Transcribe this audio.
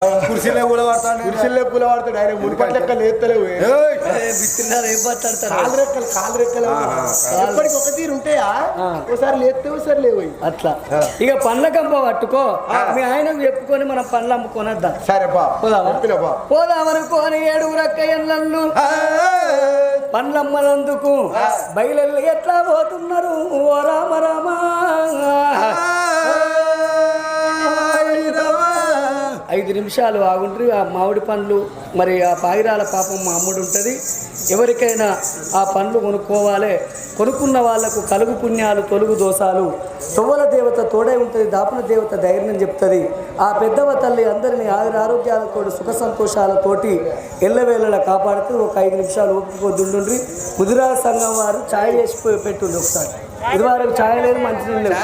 కుర్చీలో కూడా పడతాడు, కుర్చీలో పూల పడతాడు. ఆయన మునిపటి లెక్క లేస్తలేవు. కాలు రెక్కలు ఎప్పటికి ఒక తీరు ఉంటాయా? ఒకసారి లేస్తే ఒకసారి లేవు. అట్లా ఇక పండ్ల కంప పట్టుకో, మీ ఆయనకు చెప్పుకొని మనం పండ్లు అమ్ముకొనొద్దాం. సరేపా పోదామనుకోని 7 రక్కయ్యలు పండ్లమ్మనందుకు బయలు ఎట్లా పోతున్నారు? ఓ రామ రామ 5 నిమిషాలు ఆగుండ్రి. ఆ మామిడి పండ్లు మరి ఆ పాయిరాల పాపం మా అమ్ముడు ఉంటుంది. ఎవరికైనా ఆ పండ్లు కొనుక్కోవాలి. కొనుక్కున్న వాళ్లకు కలుగు పుణ్యాలు తొలుగు దోషాలు. తొవ్వల దేవత తోడై ఉంటుంది, దాపున దేవత ధైర్యం చెప్తుంది. ఆ పెద్దవ తల్లి అందరినీ ఆరోగ్యాలతో సుఖ సంతోషాలతోటి ఎల్లవేళలా కాపాడుతూ ఒక 5 నిమిషాలు ఓపికొద్దుండ్రి. ముదిరా సంఘం వారు ఛాయ్ చేసి పెట్టుండ్రి. ఒకసారి ఇది వరకు ఛాయ్ లేదు, మంచి లేదు.